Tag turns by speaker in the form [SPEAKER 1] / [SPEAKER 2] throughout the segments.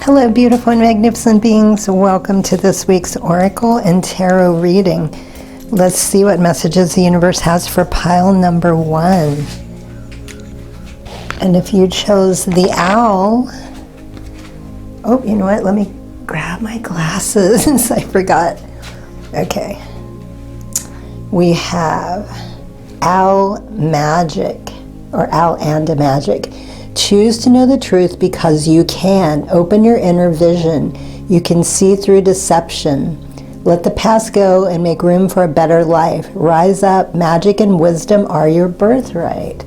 [SPEAKER 1] Hello, beautiful and magnificent beings. Welcome to this week's Oracle and Tarot reading. Let's see what messages the universe has for pile number 1. And if you chose the owl, oh, you know what? Let me grab my glasses. I forgot. Okay. We have Owl Magic, or Owl and a Magic. Choose to know the truth because you can. Open your inner vision. You can see through deception. Let the past go and make room for a better life. Rise up. Magic and wisdom are your birthright.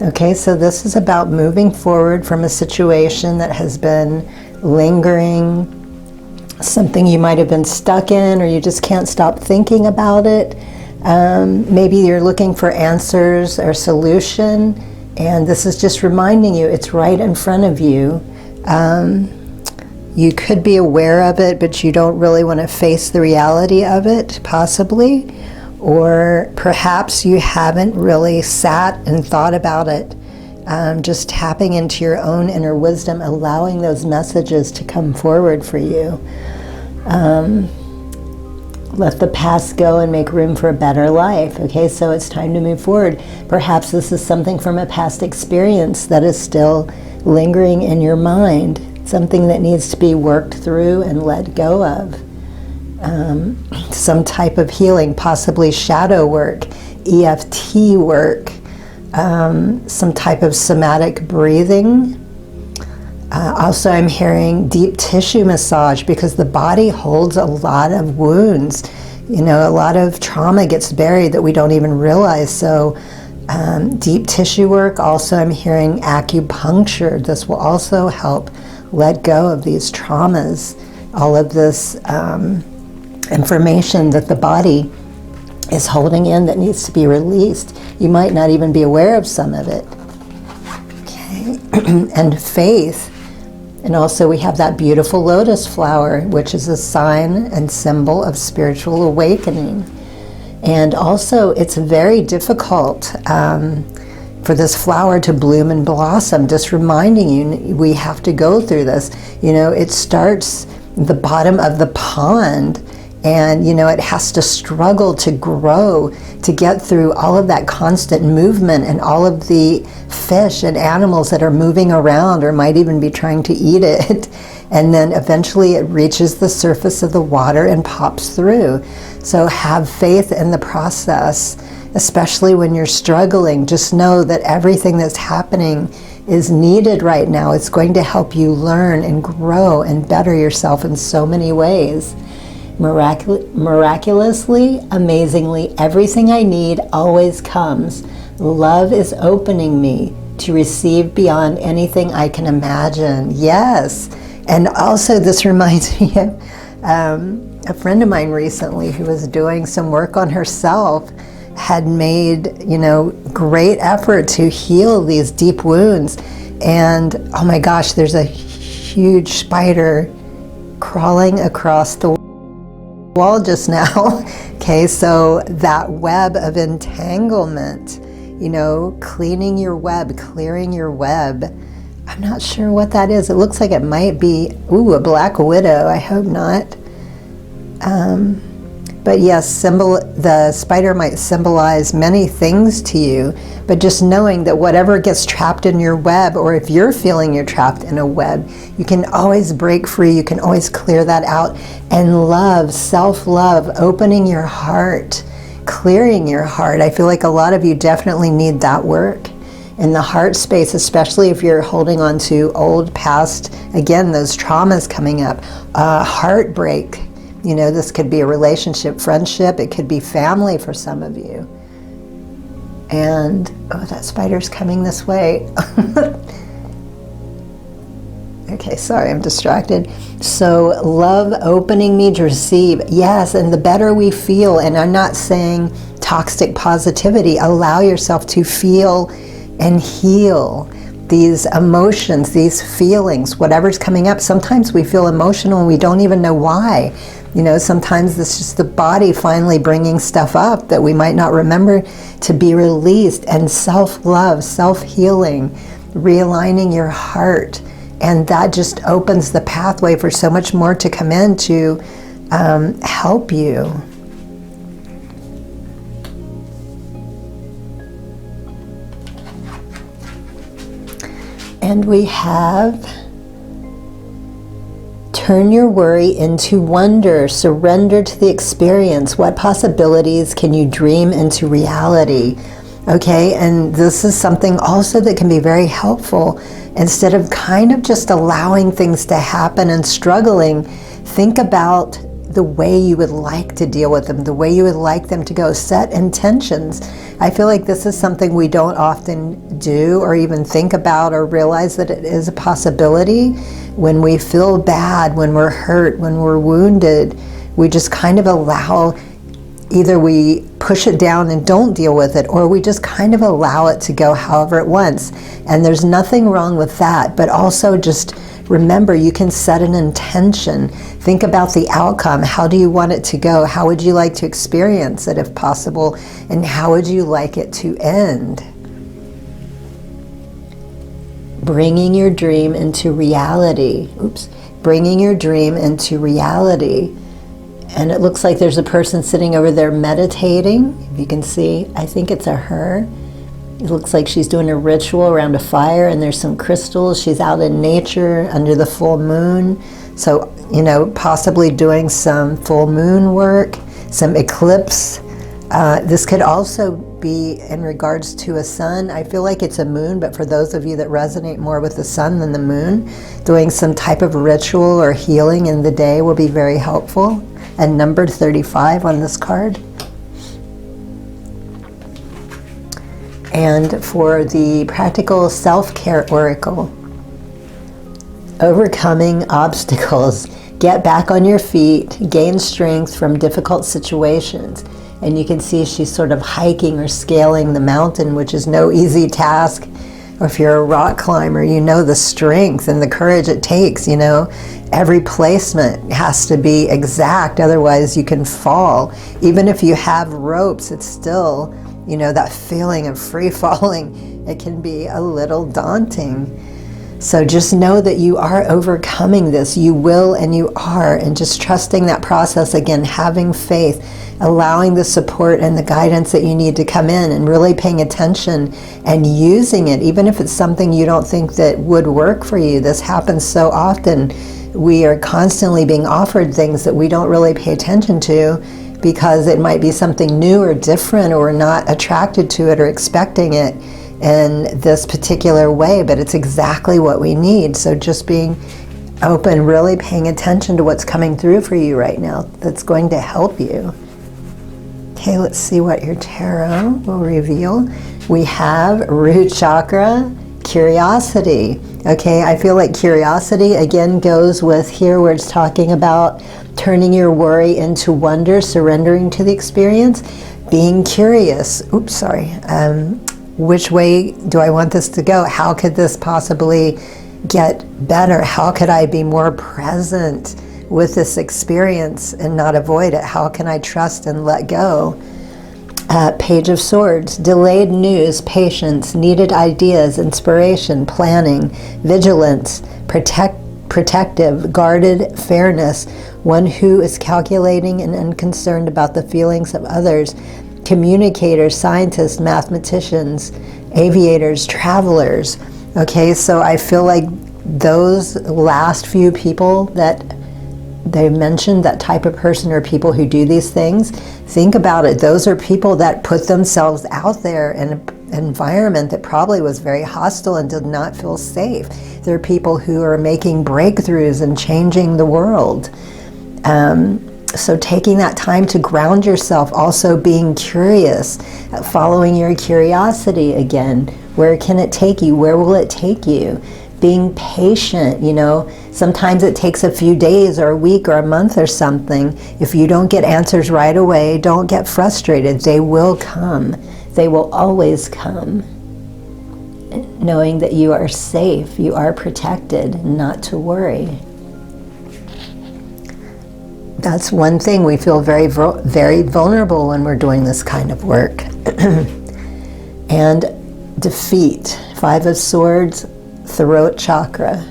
[SPEAKER 1] Okay, so this is about moving forward from a situation that has been lingering, something you might have been stuck in, or you just can't stop thinking about it. Maybe you're looking for answers or solution. And this is just reminding you, it's right in front of you. You could be aware of it, but you don't really want to face the reality of it, possibly. Or perhaps you haven't really sat and thought about it. Just tapping into your own inner wisdom, allowing those messages to come forward for you. Let the past go and make room for a better life. Okay, so it's time to move forward. Perhaps this is something from a past experience that is still lingering in your mind, something that needs to be worked through and let go of. Some type of healing, possibly shadow work, EFT work, some type of somatic breathing. Also, I'm hearing deep tissue massage because the body holds a lot of wounds. You know, a lot of trauma gets buried that we don't even realize. So deep tissue work. Also, I'm hearing acupuncture. This will also help let go of these traumas, all of this information that the body is holding in that needs to be released. You might not even be aware of some of it. Okay, and faith. And also we have that beautiful lotus flower, which is a sign and symbol of spiritual awakening. And also it's very difficult for this flower to bloom and blossom. Just reminding you, we have to go through this. You know, it starts at the bottom of the pond, and you know, it has to struggle to grow, to get through all of that constant movement and all of the fish and animals that are moving around or might even be trying to eat it. And then eventually it reaches the surface of the water and pops through. So have faith in the process, especially when you're struggling. Just know that everything that's happening is needed right now. It's going to help you learn and grow and better yourself in so many ways. Miraculously, amazingly, everything I need always comes. Love is opening me to receive beyond anything I can imagine. Yes. And also this reminds me of a friend of mine recently who was doing some work on herself, had made, you know, great effort to heal these deep wounds. And oh my gosh, there's a huge spider crawling across the wall just now. Okay, so that web of entanglement, you know, cleaning your web, clearing your web. I'm not sure what that is. It looks like it might be, a black widow. I hope not. But yes, the spider might symbolize many things to you, but just knowing that whatever gets trapped in your web, or if you're feeling you're trapped in a web, you can always break free, you can always clear that out. And love, self-love, opening your heart, clearing your heart. I feel like a lot of you definitely need that work in the heart space, especially if you're holding on to old past, again, those traumas coming up, heartbreak. You know, this could be a relationship, friendship, it could be family for some of you. And, oh, that spider's coming this way. Okay, sorry, I'm distracted. So, love opening me to receive. Yes, and the better we feel, and I'm not saying toxic positivity, allow yourself to feel and heal these emotions, these feelings, whatever's coming up. Sometimes we feel emotional and we don't even know why. You know, sometimes it's just the body finally bringing stuff up that we might not remember to be released. And self-love, self-healing, realigning your heart, And that just opens the pathway for so much more to come in to help you. And we have, turn your worry into wonder, surrender to the experience. What possibilities can you dream into reality? Okay, and this is something also that can be very helpful. Instead of kind of just allowing things to happen and struggling, think about the way you would like to deal with them, the way you would like them to go. Set intentions. I feel like this is something we don't often do or even think about or realize that it is a possibility. When we feel bad, when we're hurt, when we're wounded, we just kind of allow, either we push it down and don't deal with it, or we just kind of allow it to go however it wants. And there's nothing wrong with that, but also just remember, you can set an intention. Think about the outcome. How do you want it to go? How would you like to experience it if possible? And how would you like it to end? Bringing your dream into reality. Bringing your dream into reality. And it looks like there's a person sitting over there meditating. If you can see, I think it's a her. It looks like she's doing a ritual around a fire, and there's some crystals. She's out in nature under the full moon. So, you know, possibly doing some full moon work, some eclipse. This could also be in regards to a sun. I feel like it's a moon, but for those of you that resonate more with the sun than the moon, doing some type of ritual or healing in the day will be very helpful. And numbered 35 on this card. And for the practical self-care oracle, overcoming obstacles, get back on your feet, gain strength from difficult situations. And you can see she's sort of hiking or scaling the mountain, which is no easy task. Or if you're a rock climber, you know the strength and the courage it takes, you know. Every placement has to be exact, otherwise you can fall. Even if you have ropes, it's still, you know, that feeling of free falling. It can be a little daunting. So just know that you are overcoming this. You will, and you are. And just trusting that process, again, having faith, allowing the support and the guidance that you need to come in, and really paying attention and using it, even if it's something you don't think that would work for you. This happens so often. We are constantly being offered things that we don't really pay attention to because it might be something new or different, or we're not attracted to it or expecting it in this particular way, but it's exactly what we need. So just being open, really paying attention to what's coming through for you right now, that's going to help you. Okay, let's see what your tarot will reveal. We have root chakra, curiosity. Okay, I feel like curiosity again goes with here where it's talking about turning your worry into wonder, surrendering to the experience, being curious. Oops, sorry. Which way do I want this to go? How could this possibly get better? How could I be more present with this experience and not avoid it? How can I trust and let go? Page of Swords, delayed news, patience, needed ideas, inspiration, planning, vigilance, protective, guarded, fairness, one who is calculating and unconcerned about the feelings of others, communicators, scientists, mathematicians, aviators, travelers. Okay, so I feel like those last few people that they mentioned, that type of person or people who do these things, think about it. Those are people that put themselves out there in an environment that probably was very hostile and did not feel safe. They're people who are making breakthroughs and changing the world. So taking that time to ground yourself, also being curious, following your curiosity again. Where can it take you? Where will it take you? Being patient, you know, sometimes it takes a few days or a week or a month or something. If you don't get answers right away, don't get frustrated. They will come. They will always come. Knowing that you are safe, you are protected, not to worry. That's one thing, we feel very vulnerable when we're doing this kind of work. And defeat, 5 of Swords, throat chakra.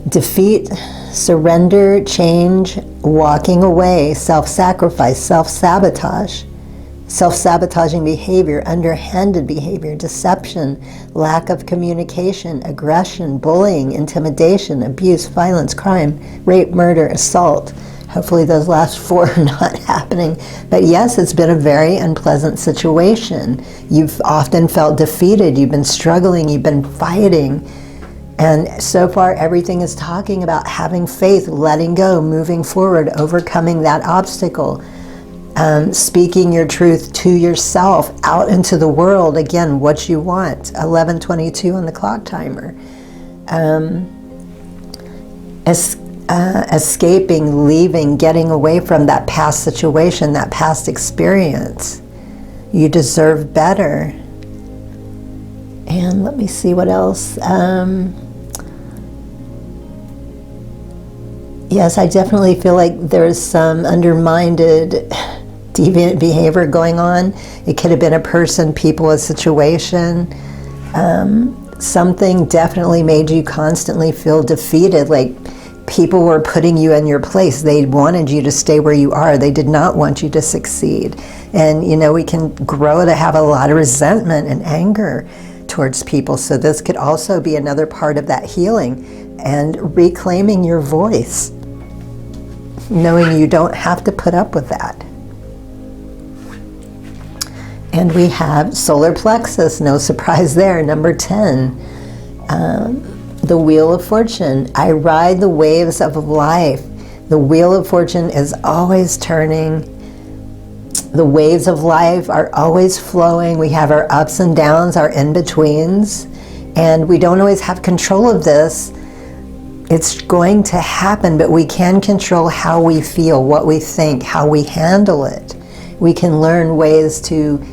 [SPEAKER 1] Defeat, surrender, change, walking away, self-sacrifice, self-sabotage, self-sabotaging behavior, underhanded behavior, deception, lack of communication, aggression, bullying, intimidation, abuse, violence, crime, rape, murder, assault. Hopefully those last 4 are not happening. But yes, it's been a very unpleasant situation. You've often felt defeated. You've been struggling. You've been fighting. And so far, everything is talking about having faith, letting go, moving forward, overcoming that obstacle, speaking your truth to yourself, out into the world. Again, what you want. 11:22 on the clock timer. Escaping, leaving, getting away from that past situation, that past experience. You deserve better. And let me see what else. Yes, I definitely feel like there's some undermined deviant behavior going on. It could have been a person, people, a situation. Something definitely made you constantly feel defeated, like people were putting you in your place. They wanted you to stay where you are. They did not want you to succeed. And, you know, we can grow to have a lot of resentment and anger towards people. So this could also be another part of that healing and reclaiming your voice, knowing you don't have to put up with that. And we have solar plexus, no surprise there, number 10. The Wheel of Fortune. I ride the waves of life. The Wheel of Fortune is always turning. The waves of life are always flowing. We have our ups and downs, our in-betweens, and we don't always have control of this. It's going to happen, but we can control how we feel, what we think, how we handle it. We can learn ways to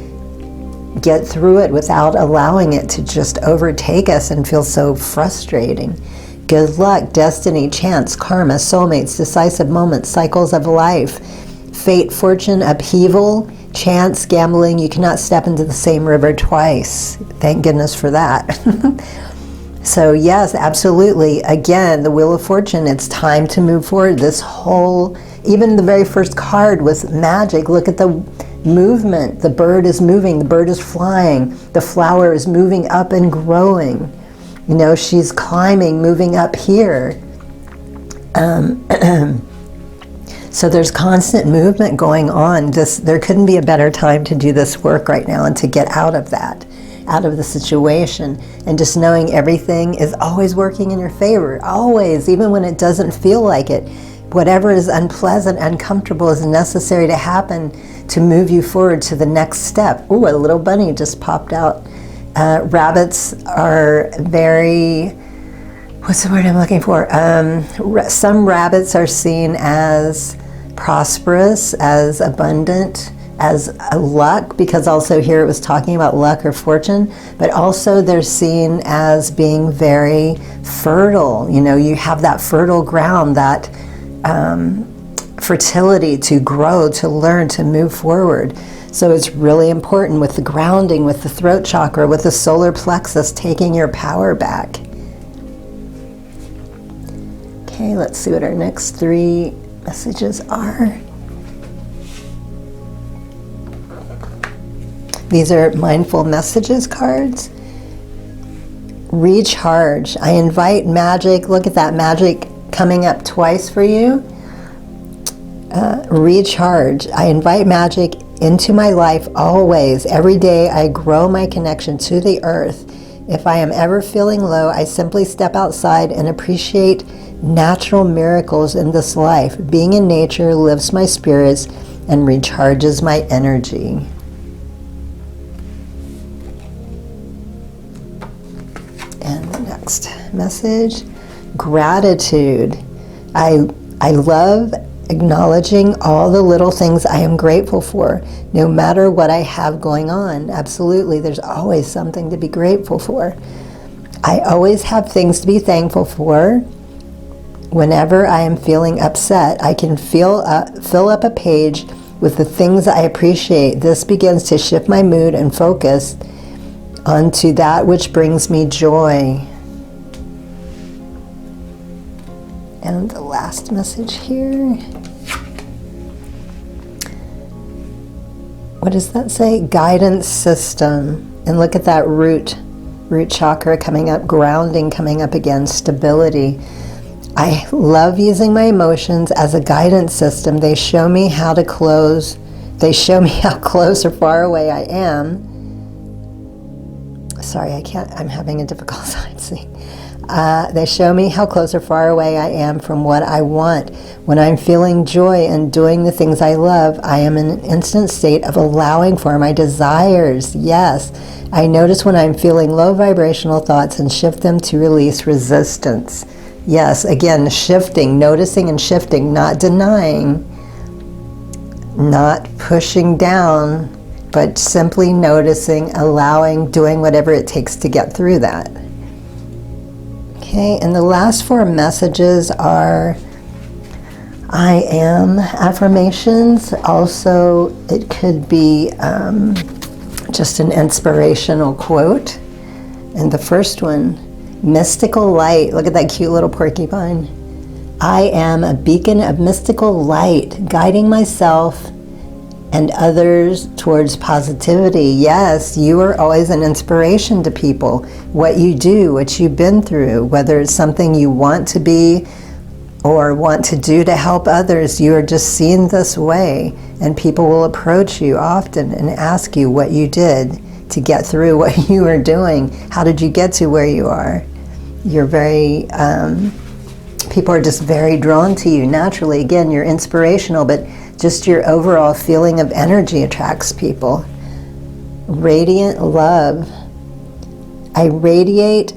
[SPEAKER 1] get through it without allowing it to just overtake us and feel so frustrating. Good luck, destiny, chance, karma, soulmates, decisive moments, cycles of life, fate, fortune, upheaval, chance, gambling. You cannot step into the same river twice. Thank goodness for that. So yes, absolutely. Again, the Wheel of Fortune, it's time to move forward. This whole, even the very first card was magic. Look at the movement. The bird is moving, the bird is flying, the flower is moving up and growing. You know, she's climbing, moving up here. So there's constant movement going on. There couldn't be a better time to do this work right now and to get out of that, out of the situation. And just knowing everything is always working in your favor, always, even when it doesn't feel like it. Whatever is unpleasant, uncomfortable is necessary to happen to move you forward to the next step. Ooh, a little bunny just popped out. Rabbits are very, what's the word I'm looking for? Some rabbits are seen as prosperous, as abundant, as a luck, because also here it was talking about luck or fortune, but also they're seen as being very fertile. You know, you have that fertile ground, that fertility to grow, to learn, to move forward. So it's really important with the grounding, with the throat chakra, with the solar plexus, taking your power back. Okay, let's see what our next 3 messages are. These are mindful messages cards. Recharge. I invite magic. Look at that magic coming up twice for you. Recharge. I invite magic into my life always. Every day I grow my connection to the earth. If I am ever feeling low, I simply step outside and appreciate natural miracles in this life. Being in nature lifts my spirits and recharges my energy. And the next message, gratitude. I love acknowledging all the little things I am grateful for, no matter what I have going on. Absolutely, there's always something to be grateful for. I always have things to be thankful for. Whenever I am feeling upset, I can fill up a page with the things I appreciate. This begins to shift my mood and focus onto that which brings me joy. And the last message here. What does that say? Guidance system. And look at that root chakra coming up, grounding coming up again, stability. I love using my emotions as a guidance system. They show me how to close. They show me how close or far away I am. Sorry, I'm having a difficult time seeing. They show me how close or far away I am from what I want. When I'm feeling joy and doing the things I love, I am in an instant state of allowing for my desires. Yes, I notice when I'm feeling low vibrational thoughts and shift them to release resistance. Yes, again, shifting, noticing and shifting, not denying, not pushing down, but simply noticing, allowing, doing whatever it takes to get through that. Okay, and the last 4 messages are I am affirmations. Also, it could be just an inspirational quote. And the first one, mystical light. Look at that cute little porcupine. I am a beacon of mystical light, guiding myself and others towards positivity. Yes, you are always an inspiration to people. What you do, what you've been through, whether it's something you want to be or want to do to help others, you are just seen this way. And people will approach you often and ask you what you did to get through what you are doing. How did you get to where you are? You're very, people are just very drawn to you naturally. Again, you're inspirational, but just your overall feeling of energy attracts people. Radiant love. I radiate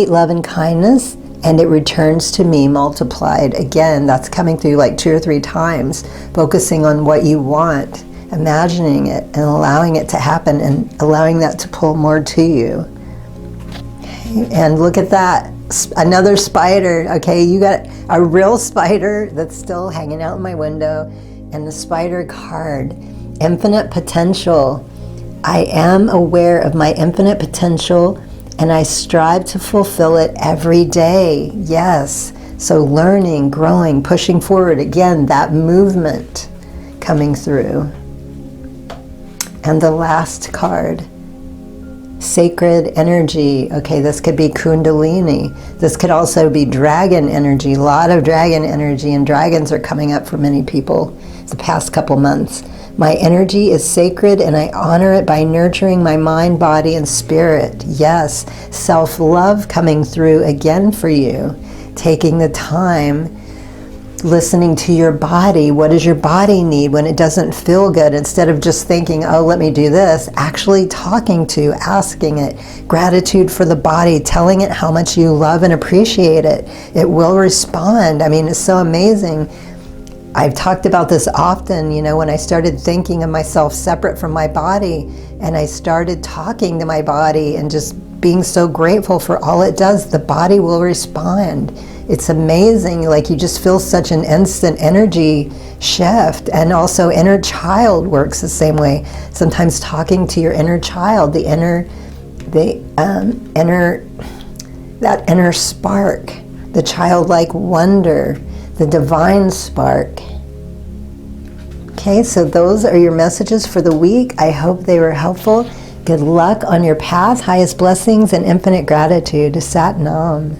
[SPEAKER 1] love and kindness, and it returns to me multiplied. Again, that's coming through like 2 or 3 times, focusing on what you want, imagining it, and allowing it to happen, and allowing that to pull more to you. Okay, and look at that. Another spider. Okay, you got a real spider that's still hanging out in my window, and the spider card, infinite potential. I am aware of my infinite potential, and I strive to fulfill it every day. Yes, so learning, growing, pushing forward. Again, that movement coming through. And the last card, sacred energy. Okay, this could be kundalini. This could also be dragon energy. A lot of dragon energy, and dragons are coming up for many people the past couple months. My energy is sacred, and I honor it by nurturing my mind, body, and spirit. Yes, self-love coming through again for you. Taking the time, listening to your body. What does your body need when it doesn't feel good? Instead of just thinking, oh, let me do this, actually talking to, asking it. Gratitude for the body, telling it how much you love and appreciate it. It will respond. I mean, it's so amazing. I've talked about this often, you know, when I started thinking of myself separate from my body, and I started talking to my body and just being so grateful for all it does, the body will respond. It's amazing, like you just feel such an instant energy shift. And also inner child works the same way. Sometimes talking to your inner child, that inner spark, the childlike wonder, the divine spark. Okay, so those are your messages for the week. I hope they were helpful. Good luck on your path, highest blessings and infinite gratitude. Sat Nam.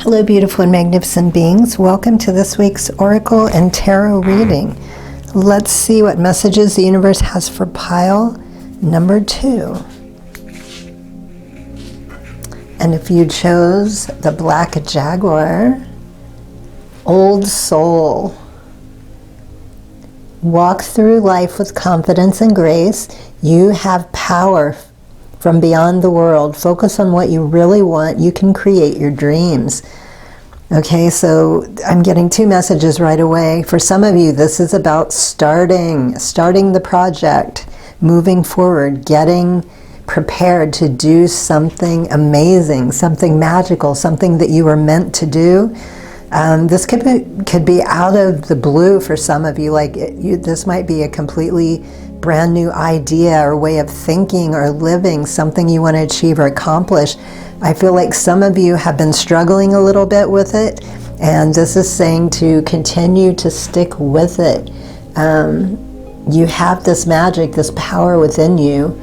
[SPEAKER 1] Hello, beautiful and magnificent beings. Welcome to this week's Oracle and Tarot reading. Let's see what messages the universe has for pile number 2. And if you chose the Black Jaguar, Old Soul. Walk through life with confidence and grace. You have power from beyond the world. Focus on what you really want. You can create your dreams. Okay, so I'm getting 2 messages right away. For some of you, this is about starting the project, moving forward, getting prepared to do something amazing, something magical, something that you were meant to do. This could be out of the blue for some of you. Like this might be a completely brand new idea or way of thinking or living, something you want to achieve or accomplish. I feel like some of you have been struggling a little bit with it, and this is saying to continue to stick with it. You have this magic, this power within you,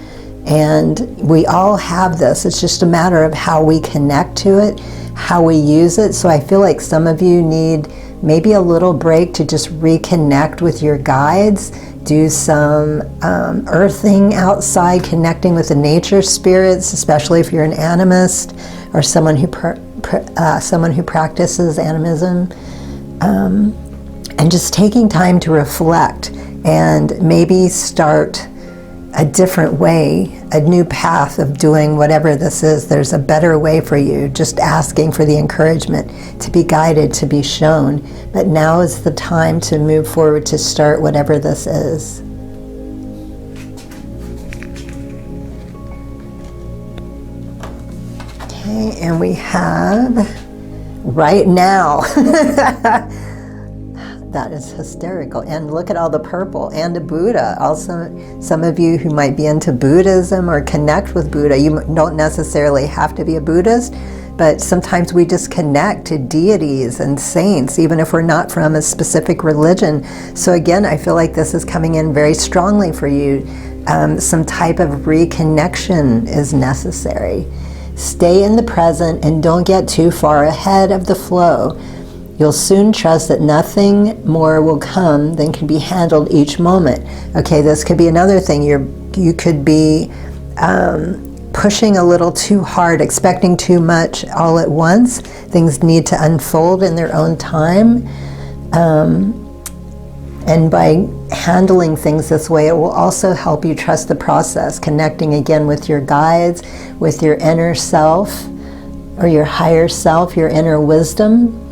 [SPEAKER 1] and we all have this. It's just a matter of how we connect to it, how we use it. So I feel like some of you need maybe a little break to just reconnect with your guides, do some earthing outside, connecting with the nature spirits, especially if you're an animist or someone who practices animism, and just taking time to reflect and maybe start a different way, a new path of doing whatever this is. There's a better way for you, just asking for the encouragement to be guided, to be shown. But now is the time to move forward, to start whatever this is. Okay, and we have right now. That is hysterical. And look at all the purple, and a Buddha. Also, some of you who might be into Buddhism or connect with Buddha, you don't necessarily have to be a Buddhist, but sometimes we just connect to deities and saints, even if we're not from a specific religion. So again, I feel like this is coming in very strongly for you. Some type of reconnection is necessary. Stay in the present and don't get too far ahead of the flow. You'll soon trust that nothing more will come than can be handled each moment. Okay, this could be another thing. You could be pushing a little too hard, expecting too much all at once. Things need to unfold in their own time. And by handling things this way, it will also help you trust the process, connecting again with your guides, with your inner self, or your higher self, your inner wisdom.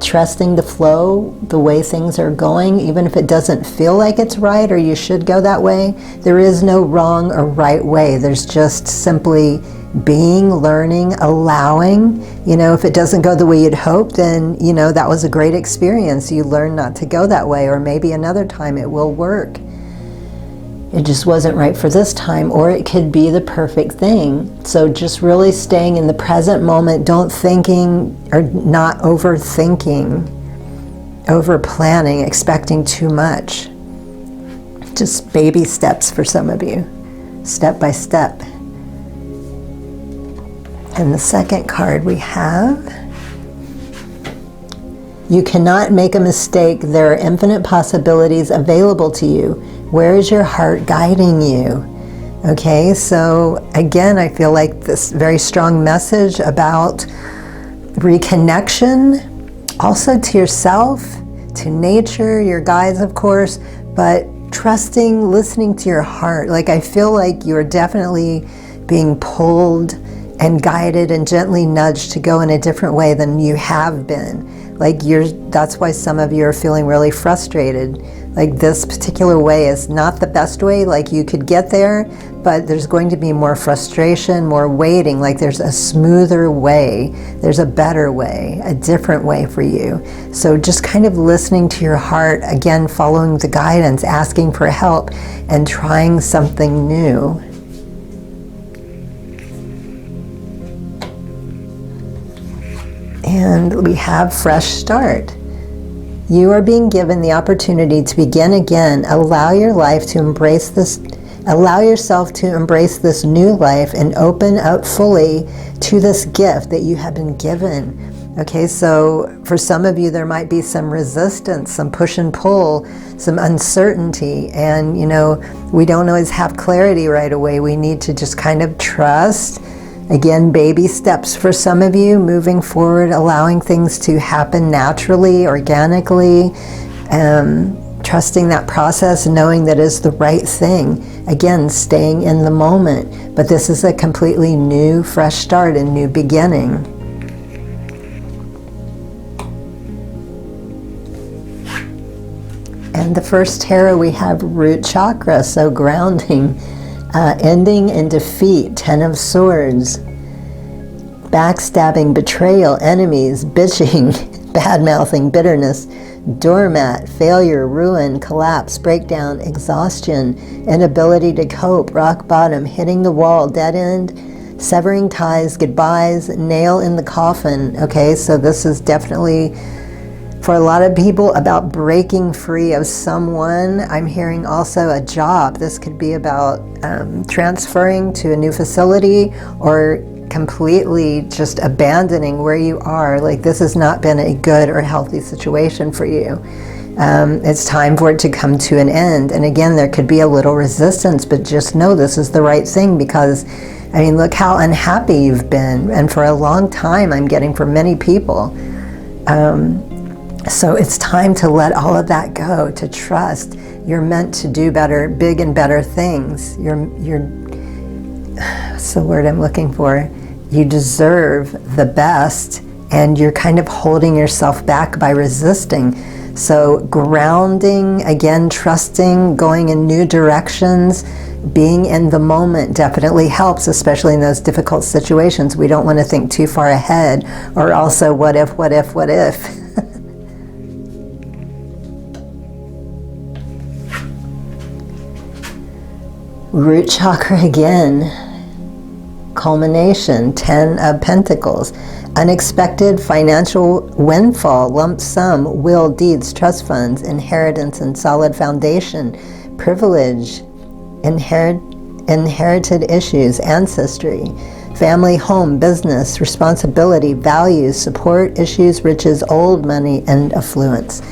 [SPEAKER 1] Trusting the flow, the way things are going, even if it doesn't feel like it's right or you should go that way. There is no wrong or right way. There's just simply being, learning, allowing. You know, if it doesn't go the way you'd hoped, then, you know, that was a great experience. You learned not to go that way, or maybe another time it will work. It just wasn't right for this time, or it could be the perfect thing. So just really staying in the present moment, don't thinking or not overthinking, over planning, expecting too much. Just baby steps for some of you, step by step. And the second card we have, you cannot make a mistake. There are infinite possibilities available to you. Where is your heart guiding you? Okay, so again, I feel like this very strong message about reconnection, also to yourself, to nature, your guides, of course, but trusting, listening to your heart. Like, I feel like you're definitely being pulled and guided and gently nudged to go in a different way than you have been. Like, that's why some of you are feeling really frustrated. Like, this particular way is not the best way. Like, you could get there, but there's going to be more frustration, more waiting. Like, there's a smoother way. There's a better way, a different way for you. So just kind of listening to your heart, again, following the guidance, asking for help, and trying something new. And we have fresh start. You are being given the opportunity to begin again. Allow your life to embrace this. Allow yourself to embrace this new life and open up fully to this gift that you have been given. Okay, so for some of you, there might be some resistance, some push and pull, some uncertainty, and you know, we don't always have clarity right away. We need to just kind of trust. Again, baby steps for some of you, moving forward, allowing things to happen naturally, organically, trusting that process, knowing that is the right thing. Again, staying in the moment. But this is a completely new, fresh start and new beginning. And the first tarot we have root chakra, so grounding. Ending in defeat, 10 of Swords, backstabbing, betrayal, enemies, bitching, bad-mouthing, bitterness, doormat, failure, ruin, collapse, breakdown, exhaustion, inability to cope, rock bottom, hitting the wall, dead end, severing ties, goodbyes, nail in the coffin. Okay, so this is definitely, for a lot of people, about breaking free of someone. I'm hearing also a job. This could be about transferring to a new facility, or completely just abandoning where you are. Like, this has not been a good or healthy situation for you. It's time for it to come to an end. And again, there could be a little resistance, but just know this is the right thing, because I mean, look how unhappy you've been, and for a long time, I'm getting for many people. So it's time to let all of that go, to trust you're meant to do better, big and better things. What's the word I'm looking for? You deserve the best, and you're kind of holding yourself back by resisting. So grounding, again, trusting, going in new directions, being in the moment definitely helps, especially in those difficult situations. We don't want to think too far ahead, or also what if, what if, what if. Root chakra again, culmination, 10 of Pentacles, unexpected financial windfall, lump sum, will, deeds, trust funds, inheritance and solid foundation, privilege, inherited issues, ancestry, family, home, business, responsibility, values, support, issues, riches, old money, and affluence.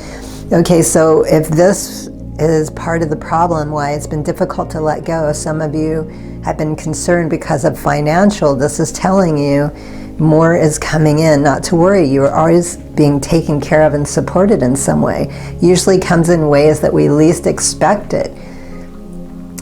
[SPEAKER 1] Okay, so if this is part of the problem why it's been difficult to let go. Some of you have been concerned because of financial. This is telling you more is coming in. Not to worry, you are always being taken care of and supported in some way. Usually comes in ways that we least expect it.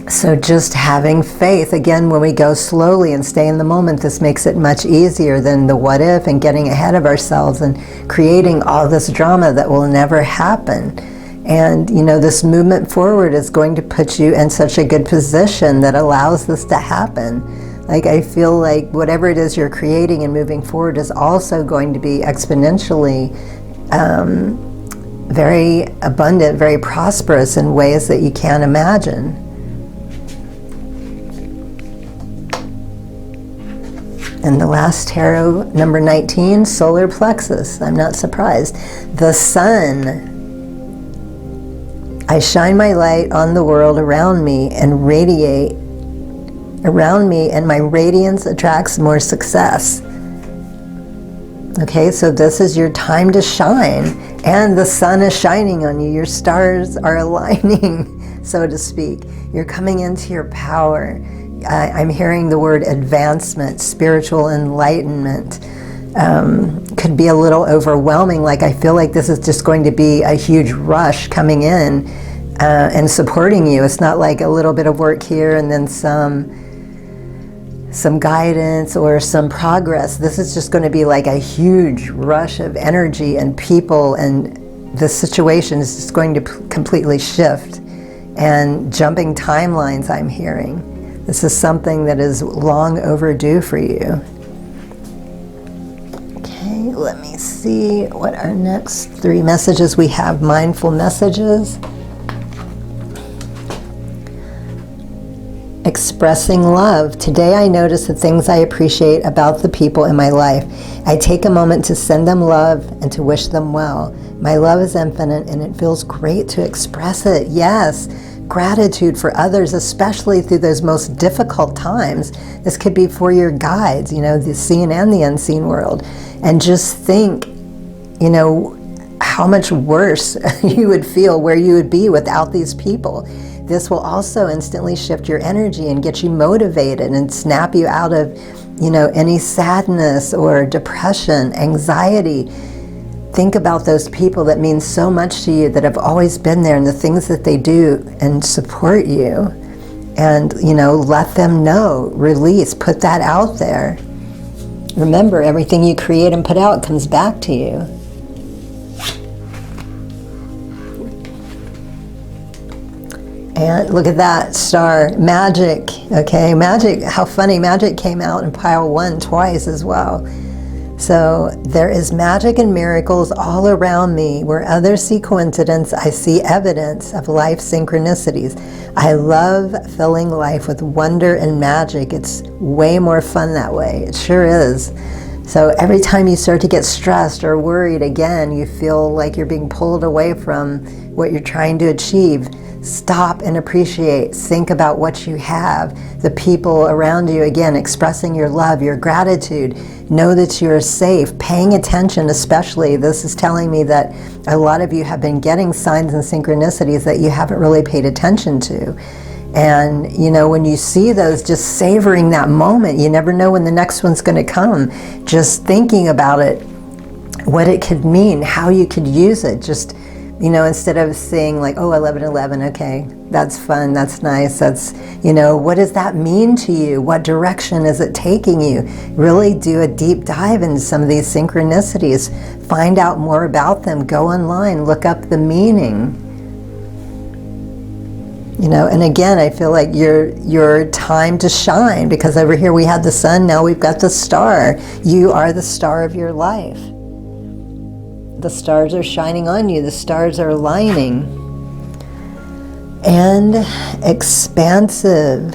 [SPEAKER 1] So just having faith, again, when we go slowly and stay in the moment, this makes it much easier than the what if and getting ahead of ourselves and creating all this drama that will never happen. And, you know, this movement forward is going to put you in such a good position that allows this to happen. Like, I feel like whatever it is you're creating and moving forward is also going to be exponentially very abundant, very prosperous in ways that you can't imagine. And the last tarot, number 19, solar plexus. I'm not surprised. The sun. I shine my light on the world around me and radiate around me, and my radiance attracts more success. Okay, so this is your time to shine, and the sun is shining on you. Your stars are aligning, so to speak. You're coming into your power. I'm hearing the word advancement, spiritual enlightenment. Could be a little overwhelming. Like, I feel like this is just going to be a huge rush coming in and supporting you. It's not like a little bit of work here and then some guidance or some progress. This is just going to be like a huge rush of energy and people, and the situation is just going to completely shift. And jumping timelines, I'm hearing. This is something that is long overdue for you. Okay, let me see what our next 3 messages we have. Mindful messages. Expressing love. Today I notice the things I appreciate about the people in my life. I take a moment to send them love and to wish them well. My love is infinite and it feels great to express it. Yes. Gratitude for others, especially through those most difficult times. This could be for your guides, you know, the seen and the unseen world. And just think, you know, how much worse you would feel, where you would be without these people. This will also instantly shift your energy and get you motivated and snap you out of, you know, any sadness or depression, anxiety. Think about those people that mean so much to you, that have always been there, and the things that they do and support you. And, you know, let them know, release, put that out there. Remember, everything you create and put out comes back to you. And look at that star, magic. Okay, magic, how funny, magic came out in pile 1 twice as well. So there is magic and miracles all around me. Where others see coincidence, I see evidence of life synchronicities. I love filling life with wonder and magic. It's way more fun that way. It sure is. So every time you start to get stressed or worried again, you feel like you're being pulled away from what you're trying to achieve, stop and appreciate. Think about what you have, the people around you, again, expressing your love, your gratitude. Know that you're safe, paying attention especially. This is telling me that a lot of you have been getting signs and synchronicities that you haven't really paid attention to. And, you know, when you see those, just savoring that moment. You never know when the next one's going to come. Just thinking about it, what it could mean, how you could use it. Just, you know, instead of saying like, oh, 11:11, okay, that's fun, that's nice, that's, you know, what does that mean to you? What direction is it taking you? Really do a deep dive into some of these synchronicities. Find out more about them. Go online, look up the meaning. You know, and again, I feel like your time to shine, because over here we had the sun, now we've got the star. You are the star of your life. The stars are shining on you. The stars are aligning. And expansive.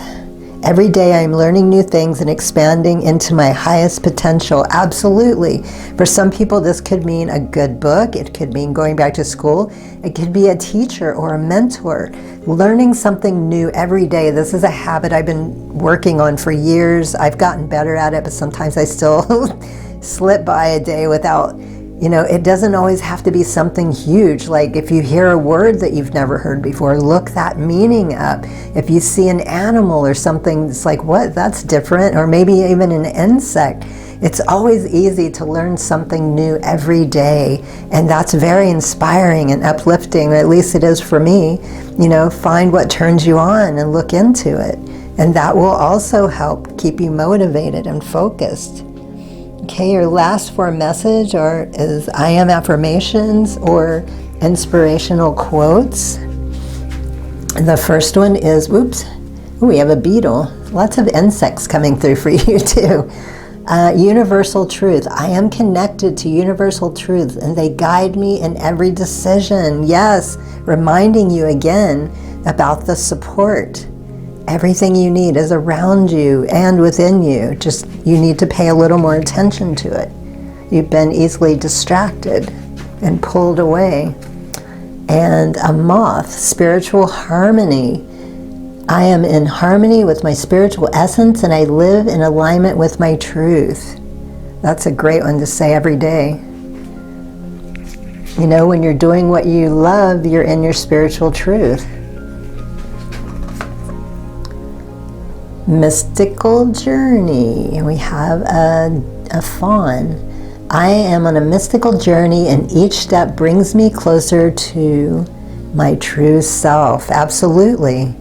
[SPEAKER 1] Every day I'm learning new things and expanding into my highest potential. Absolutely. For some people, this could mean a good book. It could mean going back to school. It could be a teacher or a mentor. Learning something new every day. This is a habit I've been working on for years. I've gotten better at it, but sometimes I still slip by a day without, you know, it doesn't always have to be something huge. Like if you hear a word that you've never heard before, look that meaning up. If you see an animal or something, it's like, what? That's different. Or maybe even an insect. It's always easy to learn something new every day. And that's very inspiring and uplifting. At least it is for me. You know, find what turns you on and look into it. And that will also help keep you motivated and focused. Okay, your last form message is I am affirmations or inspirational quotes. The first one is, we have a beetle. Lots of insects coming through for you too. Universal truth. I am connected to universal truth and they guide me in every decision. Yes, reminding you again about the support. Everything you need is around you and within you. Just you need to pay a little more attention to it. You've been easily distracted and pulled away. And a moth, spiritual harmony. I am in harmony with my spiritual essence and I live in alignment with my truth. That's a great one to say every day. You know, when you're doing what you love, you're in your spiritual truth. Mystical journey. We have a fawn. I am on a mystical journey and each step brings me closer to my true self. Absolutely.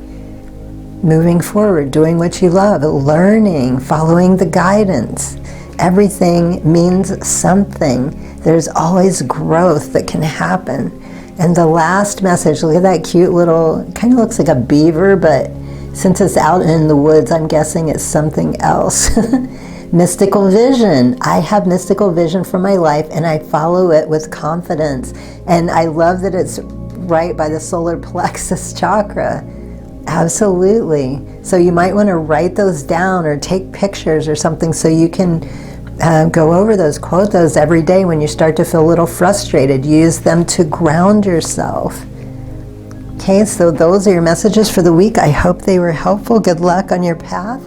[SPEAKER 1] Moving forward, doing what you love, learning, following the guidance. Everything means something. There's always growth that can happen. And the last message, look at that cute little, kind of looks like a beaver, but since it's out in the woods, I'm guessing it's something else. Mystical vision. I have mystical vision for my life and I follow it with confidence. And I love that it's right by the solar plexus chakra. Absolutely. So you might want to write those down or take pictures or something so you can go over those, quote those every day when you start to feel a little frustrated. Use them to ground yourself. Okay, so those are your messages for the week. I hope they were helpful. Good luck on your path.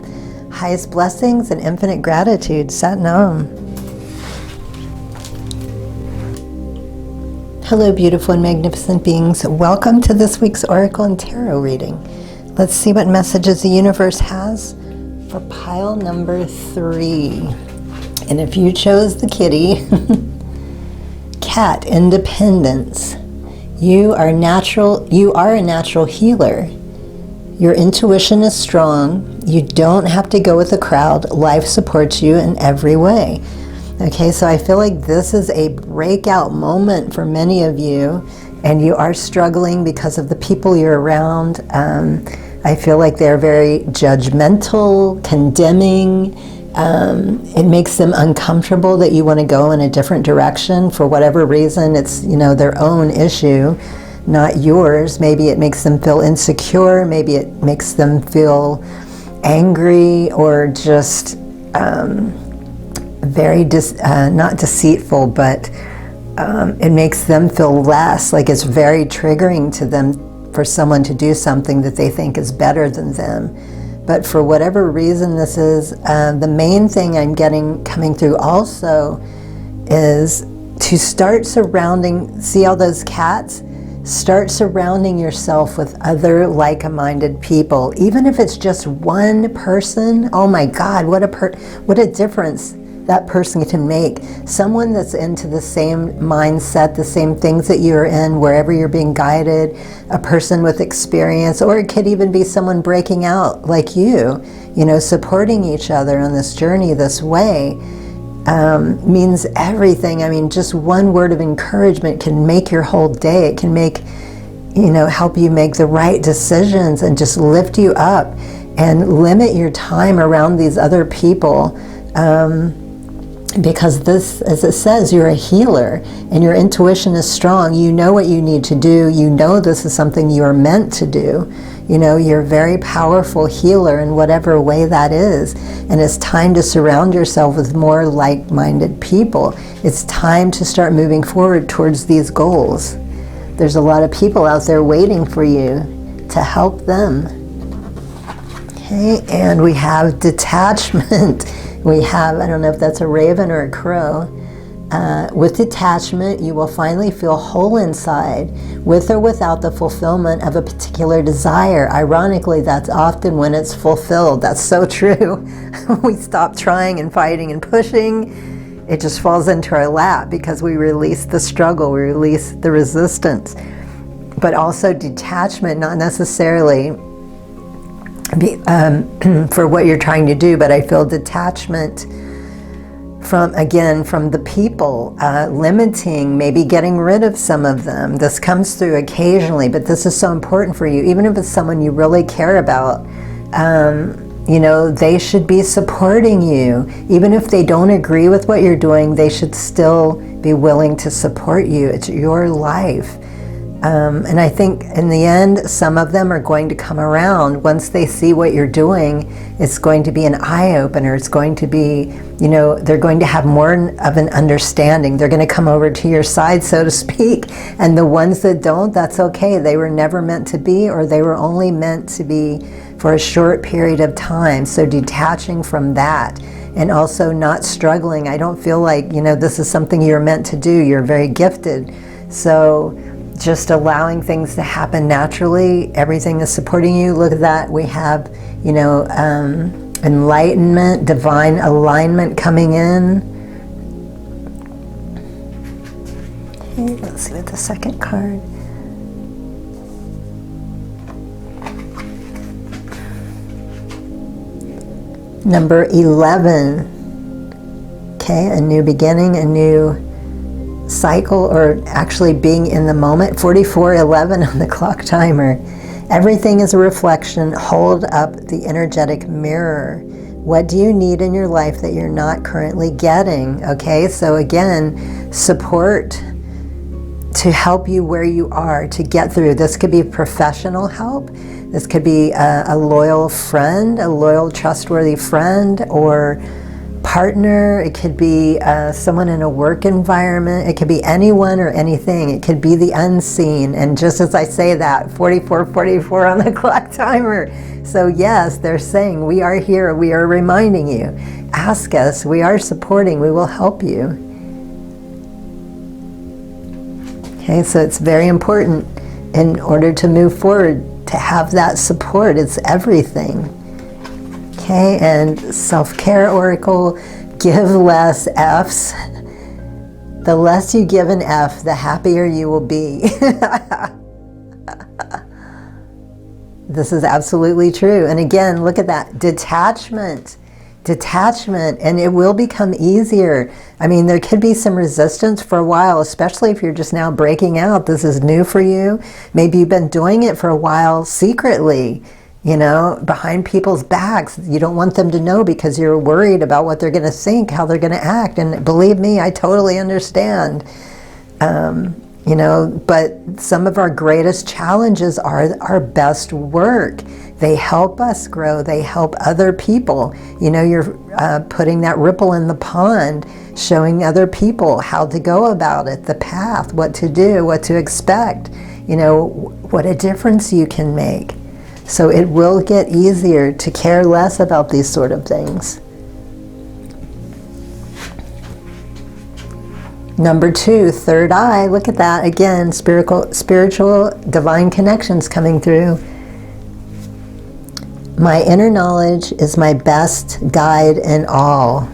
[SPEAKER 1] Highest blessings and infinite gratitude. Sat Nam. Hello, beautiful and magnificent beings. Welcome to this week's Oracle and Tarot reading. Let's see what messages the universe has for pile number 3. And if you chose the kitty, cat, independence. You are a natural healer. Your intuition is strong. You don't have to go with the crowd. Life supports you in every way. Okay, so I feel like this is a breakout moment for many of you, and you are struggling because of the people you're around. I feel like they're very judgmental, condemning, It makes them uncomfortable that you want to go in a different direction for whatever reason. It's, their own issue, not yours. Maybe it makes them feel insecure. Maybe it makes them feel angry, or just very not deceitful, but it makes them feel less, like it's very triggering to them for someone to do something that they think is better than them. But for whatever reason this is, the main thing I'm getting coming through also is to start surrounding, see all those cats? Start surrounding yourself with other like-minded people. Even if it's just one person, oh my God, what a difference that person can make. Someone that's into the same mindset, the same things that you're in, wherever you're being guided, a person with experience, or it could even be someone breaking out like you, supporting each other on this journey this way, means everything. I mean, just one word of encouragement can make your whole day. It can make, help you make the right decisions and just lift you up, and limit your time around these other people. Because this, as it says, you're a healer and your intuition is strong. You know what you need to do. You know this is something you are meant to do. You're a very powerful healer in whatever way that is. And it's time to surround yourself with more like-minded people. It's time to start moving forward towards these goals. There's a lot of people out there waiting for you to help them. Okay, and we have detachment. We have, I don't know if that's a raven or a crow. With detachment, you will finally feel whole inside, with or without the fulfillment of a particular desire. Ironically, that's often when it's fulfilled. That's so true. We stop trying and fighting and pushing. It just falls into our lap because we release the struggle, we release the resistance. But also detachment, not necessarily for what you're trying to do, but I feel detachment from the people, limiting, maybe getting rid of some of them. This comes through occasionally, but this is so important for you. Even if it's someone you really care about, they should be supporting you. Even if they don't agree with what you're doing, they should still be willing to support you. It's your life. And I think in the end, some of them are going to come around. Once they see what you're doing, it's going to be an eye-opener. It's going to be, they're going to have more of an understanding. They're going to come over to your side, so to speak. And the ones that don't, that's okay. They were never meant to be, or they were only meant to be for a short period of time. So detaching from that, and also not struggling. I don't feel like, this is something you're meant to do. You're very gifted. So just allowing things to happen naturally, everything is supporting you. Look at that. We have, enlightenment, divine alignment coming in. Okay, let's see what the second card. Number 11. Okay, a new beginning, a new cycle, or actually being in the moment. 44:11 on the clock timer. Everything is a reflection. Hold up the energetic mirror. What do you need in your life that you're not currently getting? Okay, so again, support to help you where you are to get through. This could be professional help. This could be a loyal friend, a loyal, trustworthy friend, or partner. It could be someone in a work environment. It could be anyone or anything. It could be the unseen. And just as I say that, 44:44 on the clock timer. So yes, they're saying we are here. We are reminding you. Ask us. We are supporting. We will help you. Okay, so it's very important in order to move forward to have that support. It's everything. Okay, and self-care oracle, give less Fs. The less you give an F, the happier you will be. This is absolutely true. And again, look at that, detachment, and it will become easier. I mean, there could be some resistance for a while, especially if you're just now breaking out. This is new for you. Maybe you've been doing it for a while secretly. behind people's backs. You don't want them to know because you're worried about what they're going to think, how they're going to act. And believe me, I totally understand. But some of our greatest challenges are our best work. They help us grow. They help other people. You're putting that ripple in the pond, showing other people how to go about it, the path, what to do, what to expect, what a difference you can make. So it will get easier to care less about these sort of things. Number 2, third eye. Look at that. Again, spiritual divine connections coming through. My inner knowledge is my best guide in all.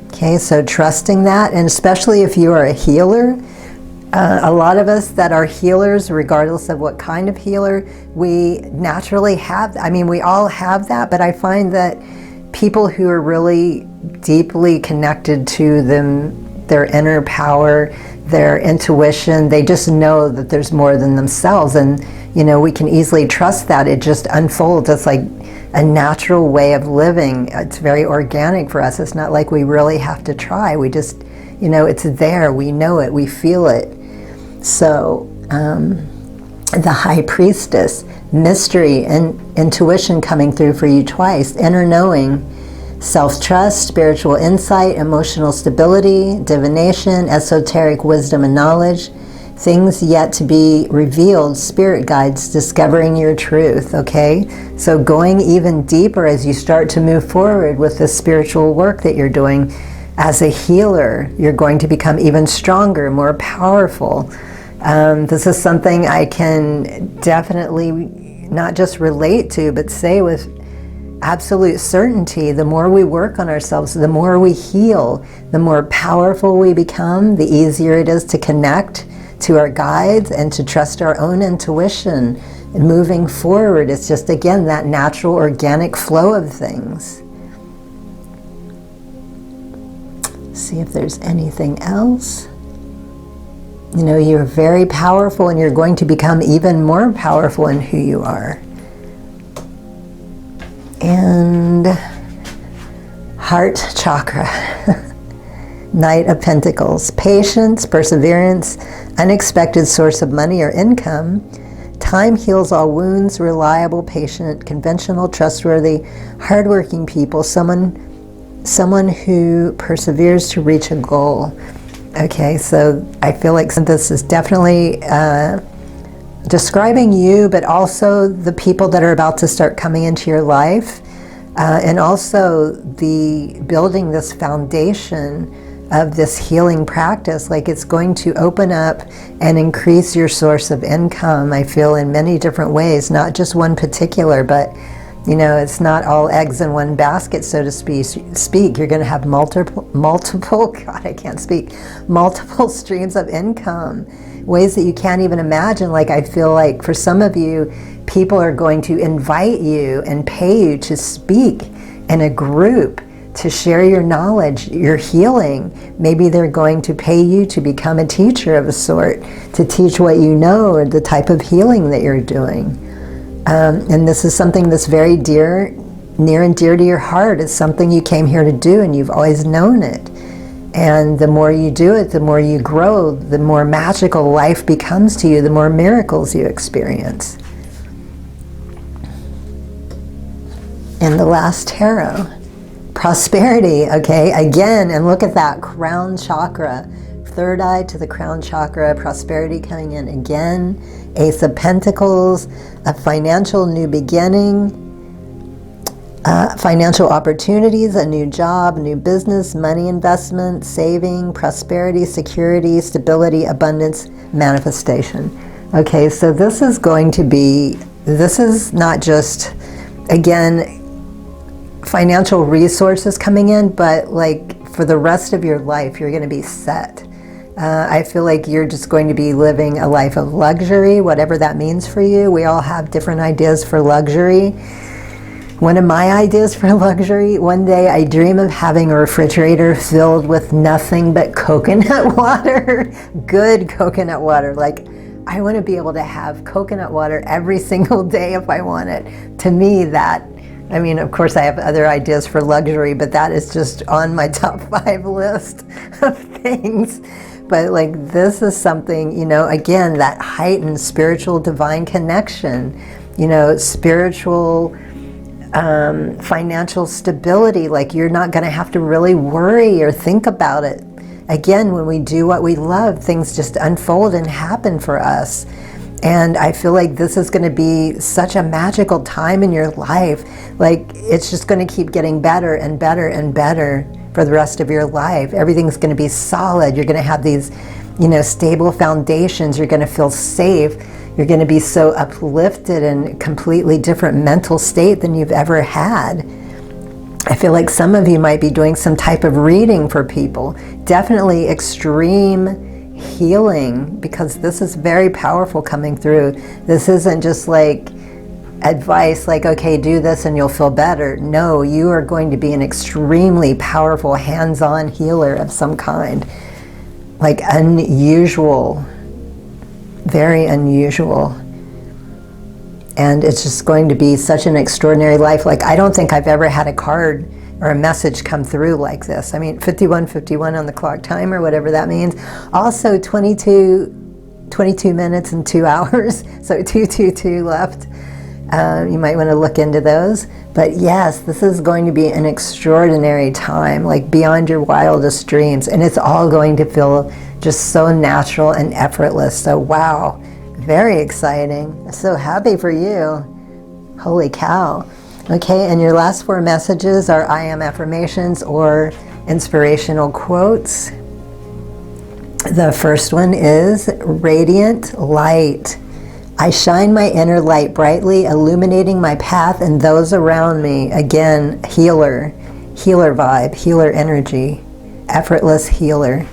[SPEAKER 1] Okay, so trusting that, and especially if you are a healer, a lot of us that are healers, regardless of what kind of healer, we naturally have, we all have that, but I find that people who are really deeply connected to their inner power, their intuition, they just know that there's more than themselves, and we can easily trust that. It just unfolds. It's like a natural way of living. It's very organic for us. It's not like we really have to try. We just, it's there. We know it. We feel it. So the High Priestess, mystery and intuition coming through for you twice, inner knowing, self-trust, spiritual insight, emotional stability, divination, esoteric wisdom and knowledge, things yet to be revealed, spirit guides, discovering your truth, okay? So going even deeper as you start to move forward with the spiritual work that you're doing as a healer, you're going to become even stronger, more powerful. This is something I can definitely not just relate to, but say with absolute certainty. The more we work on ourselves, the more we heal, the more powerful we become, the easier it is to connect to our guides and to trust our own intuition. And moving forward, it's just, again, that natural, organic flow of things. See if there's anything else. You're very powerful, and you're going to become even more powerful in who you are. And heart chakra, Knight of Pentacles, patience, perseverance, unexpected source of money or income, time heals all wounds, reliable, patient, conventional, trustworthy, hardworking people, someone who perseveres to reach a goal. Okay, so I feel like this is definitely describing you, but also the people that are about to start coming into your life, and also the building this foundation of this healing practice. Like, it's going to open up and increase your source of income, I feel, in many different ways, not just one particular, but it's not all eggs in one basket, so to speak. You're going to have multiple, God, I can't speak, multiple streams of income, ways that you can't even imagine. Like, I feel like for some of you, people are going to invite you and pay you to speak in a group, to share your knowledge, your healing. Maybe they're going to pay you to become a teacher of a sort, to teach what you know or the type of healing that you're doing. And this is something that's very near and dear to your heart. It's something you came here to do, and you've always known it. And the more you do it, the more you grow, the more magical life becomes to you, the more miracles you experience. And the last tarot, prosperity, okay, again, and look at that, crown chakra, third eye to the crown chakra, prosperity coming in again, Ace of Pentacles, a financial new beginning, financial opportunities, a new job, new business, money investment, saving, prosperity, security, stability, abundance, manifestation. Okay, so this is going to be, this is not just, again, financial resources coming in, but like for the rest of your life, you're going to be set. I feel like you're just going to be living a life of luxury, whatever that means for you. We all have different ideas for luxury. One of my ideas for luxury, one day I dream of having a refrigerator filled with nothing but coconut water, good coconut water, like I want to be able to have coconut water every single day if I want it. To me, that, I mean, of course I have other ideas for luxury, but that is just on my top 5 list of things. But like, this is something, you know, again, that heightened spiritual divine connection, you know, spiritual financial stability. Like, you're not going to have to really worry or think about it. Again, when we do what we love, things just unfold and happen for us. And I feel like this is going to be such a magical time in your life. Like, it's just going to keep getting better and better and better for the rest of your life. Everything's going to be solid. You're going to have these, you know, stable foundations. You're going to feel safe. You're going to be so uplifted in a completely different mental state than you've ever had. I feel like some of you might be doing some type of reading for people. Definitely extreme healing, because this is very powerful coming through. This isn't just like advice like, okay, do this and you'll feel better. No, you are going to be an extremely powerful hands-on healer of some kind. Like, unusual, very unusual. And it's just going to be such an extraordinary life. Like, I don't think I've ever had a card or a message come through like this. I mean, 51:51 on the clock time, or whatever that means. Also 22 minutes and 2 hours, so 222 left. You might want to look into those. But yes, this is going to be an extraordinary time, like beyond your wildest dreams. And it's all going to feel just so natural and effortless. So wow. Very exciting. So happy for you. Holy cow. Okay, and your last 4 messages are I am affirmations or inspirational quotes. The first one is radiant light. I shine my inner light brightly, illuminating my path and those around me. Again, healer vibe, healer energy, effortless healer.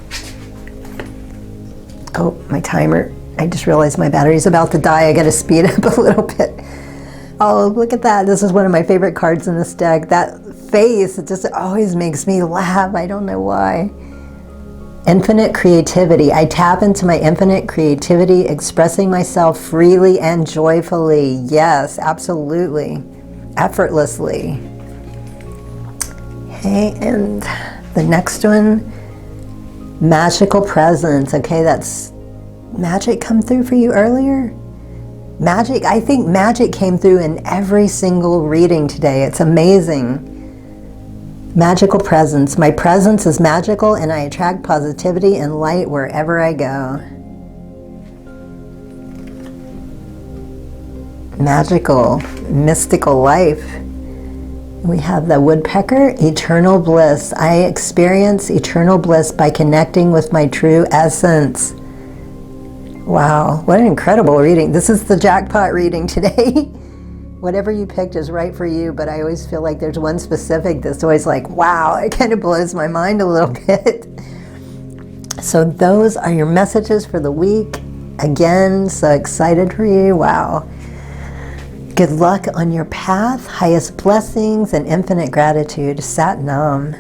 [SPEAKER 1] Oh, my timer. I just realized my battery's about to die. I got to speed up a little bit. Oh, look at that. This is one of my favorite cards in this deck. That face, it just always makes me laugh. I don't know why. Infinite creativity. I tap into my infinite creativity, expressing myself freely and joyfully. Yes, absolutely. Effortlessly. Okay, and the next one, magical presence. Okay, that's magic come through for you earlier? Magic, I think magic came through in every single reading today. It's amazing. Magical presence. My presence is magical and I attract positivity and light wherever I go. Magical, mystical life. We have the woodpecker, eternal bliss. I experience eternal bliss by connecting with my true essence. Wow, what an incredible reading. This is the jackpot reading today. Whatever you picked is right for you, but I always feel like there's one specific that's always like, wow, it kind of blows my mind a little bit. So those are your messages for the week. Again, so excited for you. Wow. Good luck on your path, highest blessings and infinite gratitude. Sat Nam.